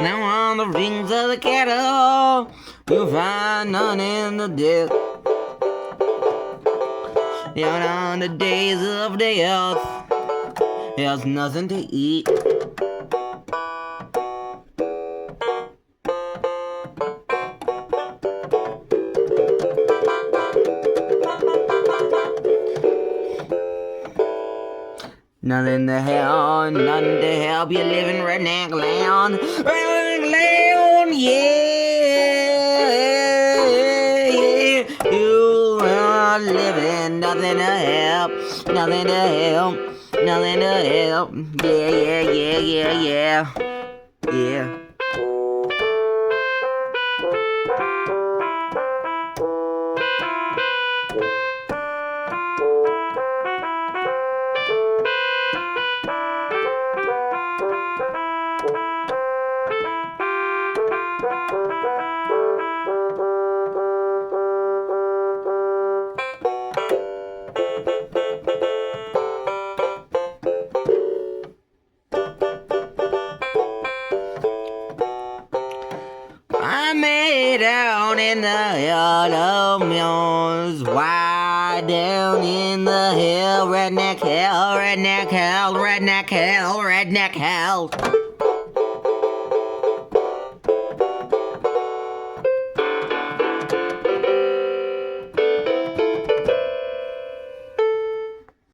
Now on the rings of the cattle, you'll find none in the depth. Down on the days of death, there's nothing to eat. Nothing to help you live in redneck land. Redneck land, yeah. You are living, nothing to help, nothing to help, nothing to help. Yeah. I made down in the hill of Mills, wide down in the hill, redneck hell, redneck hell, redneck hell, redneck hell.